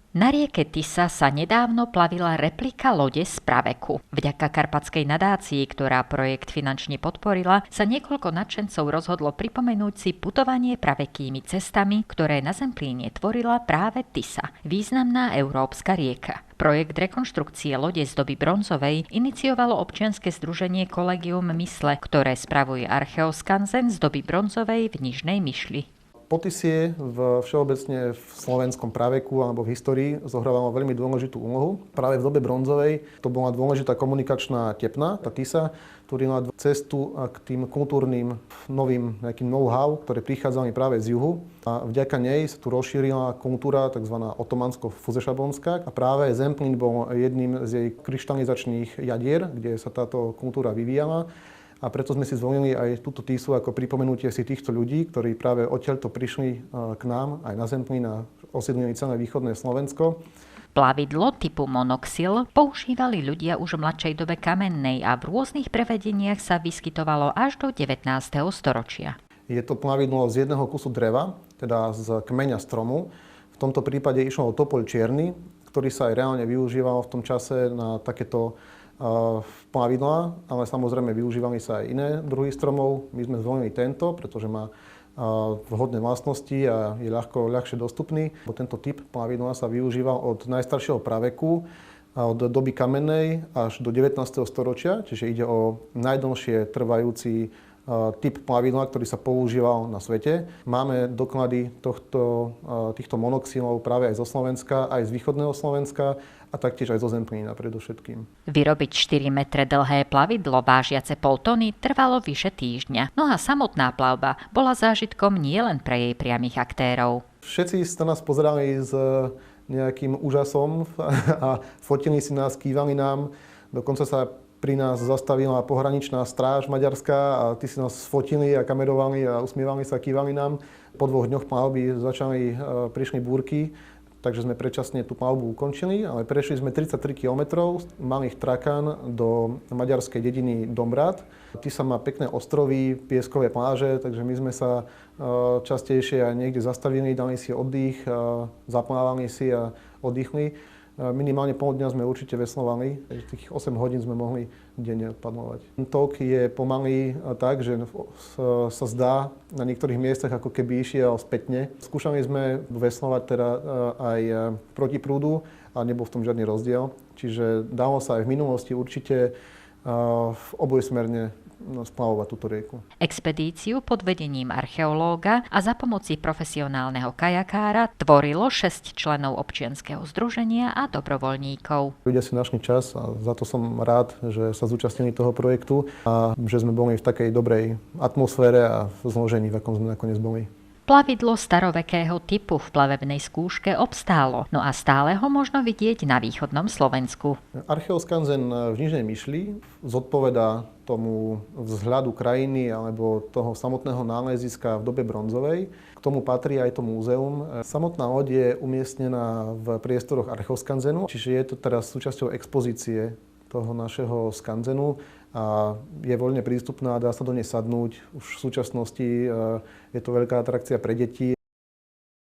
Na rieke Tisa sa nedávno plavila replika lode z praveku. Vďaka Karpatskej nadácii, ktorá projekt finančne podporila, sa niekoľko nadšencov rozhodlo pripomenúť si putovanie pravekými cestami, ktoré na Zemplíne tvorila práve Tisa, významná európska rieka. Projekt rekonštrukcie lode z doby bronzovej iniciovalo občianske združenie Collegium Mysle, ktoré spravuje archeoskanzen z doby bronzovej v Nižnej Myšli. Potisie všeobecne v slovenskom praveku alebo v histórii zohrávalo veľmi dôležitú úlohu. Práve v dobe bronzovej to bola dôležitá komunikačná tepna, tá Tisa, tvorila cestu k tým kultúrnym novým nejakým know-how, ktoré prichádzali práve z juhu. A vďaka nej sa tu rozšírila kultúra tzv. Otomansko-Fuzešabonská. A práve Zemplín bol jedným z jej kryštalizačných jadier, kde sa táto kultúra vyvíjala. A preto sme si zvolili aj túto Tisu ako pripomenutie si týchto ľudí, ktorí práve odtiaľto prišli k nám, aj na Zemplín a osídlili celé východné Slovensko. Plavidlo typu monoxyl používali ľudia už v mladšej dobe kamennej a v rôznych prevedeniach sa vyskytovalo až do 19. storočia. Je to plavidlo z jedného kusu dreva, teda z kmeňa stromu. V tomto prípade išlo o topoľ čierny, ktorý sa aj reálne využíval v tom čase na takéto plavidlá, ale samozrejme využívali sa aj iné druhy stromov. My sme zvolili tento, pretože má vhodné vlastnosti a je ľahšie dostupný. Tento typ plavidla sa využíval od najstaršieho praveku, od doby kamennej až do 19. storočia, čiže ide o najdlhšie trvajúci typ plavidla, ktorý sa používal na svete. Máme doklady týchto monoxylov práve aj zo Slovenska, aj z východného Slovenska a taktiež aj zo Zemplína predovšetkým. Vyrobiť 4 metre dlhé plavidlo vážiace 0,5 tony trvalo vyše týždňa. No a samotná plavba bola zážitkom nielen pre jej priamych aktérov. Všetci sa nás pozerali s nejakým úžasom a fotili si nás, kývali nám. Dokonca sa pri nás zastavila pohraničná stráž maďarská a tí si nás sfotili a kamerovali a usmievali sa, kývali nám. Po 2 dňoch plavby prišli búrky, takže sme predčasne tú plavbu ukončili, ale prešli sme 33 kilometrov malých trakán do maďarskej dediny Dombrad. Tisa má pekné ostrovy, pieskové pláže, takže my sme sa častejšie aj niekde zastavili, dali si oddych, zaplávali si a oddychli. Minimálne pol dňa sme určite veslovali, tých 8 hodín sme mohli denne odpadlovať. Tok je pomalý tak, že sa zdá na niektorých miestach, ako keby išiel spätne. Skúšali sme veslovať teda aj proti prúdu a nebol v tom žiadny rozdiel. Čiže dalo sa aj v minulosti určite v obojsmerne splavovať túto rieku. Expedíciu pod vedením archeológa a za pomoci profesionálneho kajakára tvorilo 6 členov občianskeho združenia a dobrovoľníkov. Ľudia si našli čas a za to som rád, že sa zúčastnili toho projektu a že sme boli v takej dobrej atmosfére a v zložení, v akom sme nakoniec boli. Plavidlo starovekého typu v plavebnej skúške obstálo, no a stále ho možno vidieť na východnom Slovensku. Archeoskanzen v Nižnej Myšli zodpovedá tomu vzhľadu krajiny alebo toho samotného náleziska v dobe bronzovej. K tomu patrí aj to múzeum. Samotná loď je umiestnená v priestoroch Archeoskanzenu, čiže je to teraz súčasťou expozície toho našeho skanzenu a je voľne prístupná, dá sa do nej sadnúť. Už v súčasnosti je to veľká atrakcia pre deti.